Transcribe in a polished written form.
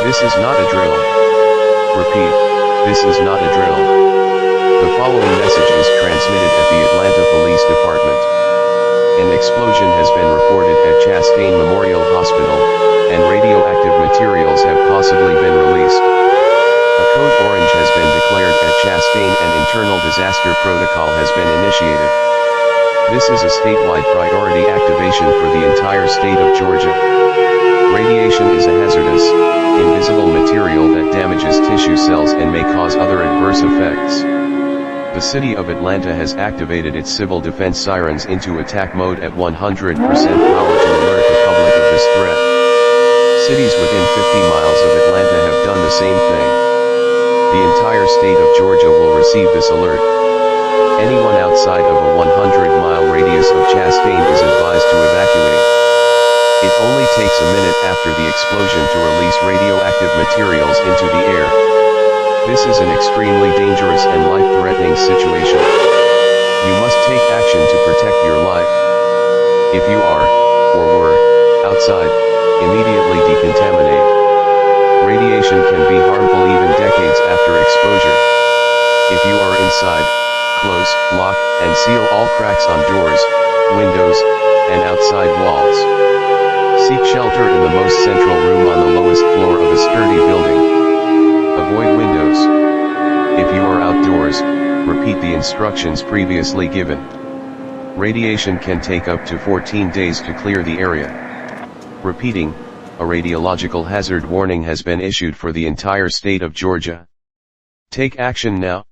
This is not a drill. Repeat, this is not a drill. The following message is transmitted at the Atlanta Police Department. An explosion has been reported at Chastain Memorial Hospital, and radioactive materials have possibly been released. A code orange has been declared at Chastain and internal disaster protocol has been initiated. This is a statewide priority activation for the entire state of Georgia. Radiation is a hazardous, invisible material that damages tissue cells and may cause other adverse effects. The city of Atlanta has activated its civil defense sirens into attack mode at 100% power to alert the public of this threat. Cities within 50 miles of Atlanta have done the same thing. The entire state of Georgia will receive this alert. Anyone outside of a 100-mile radius of Chastain is advised to evacuate. It only takes a minute after the explosion to release radioactive materials into the air. This is an extremely dangerous and life-threatening situation. You must take action to protect your life. If you are, or were, outside, immediately decontaminate. Radiation can be harmful even decades after exposure. If you are inside, close, lock, and seal all cracks on doors, windows, and outside walls. Seek shelter in the most central room on the lowest floor of a sturdy building. Avoid windows. If you are outdoors, repeat the instructions previously given. Radiation can take up to 14 days to clear the area. Repeating, a radiological hazard warning has been issued for the entire state of Georgia. Take action now.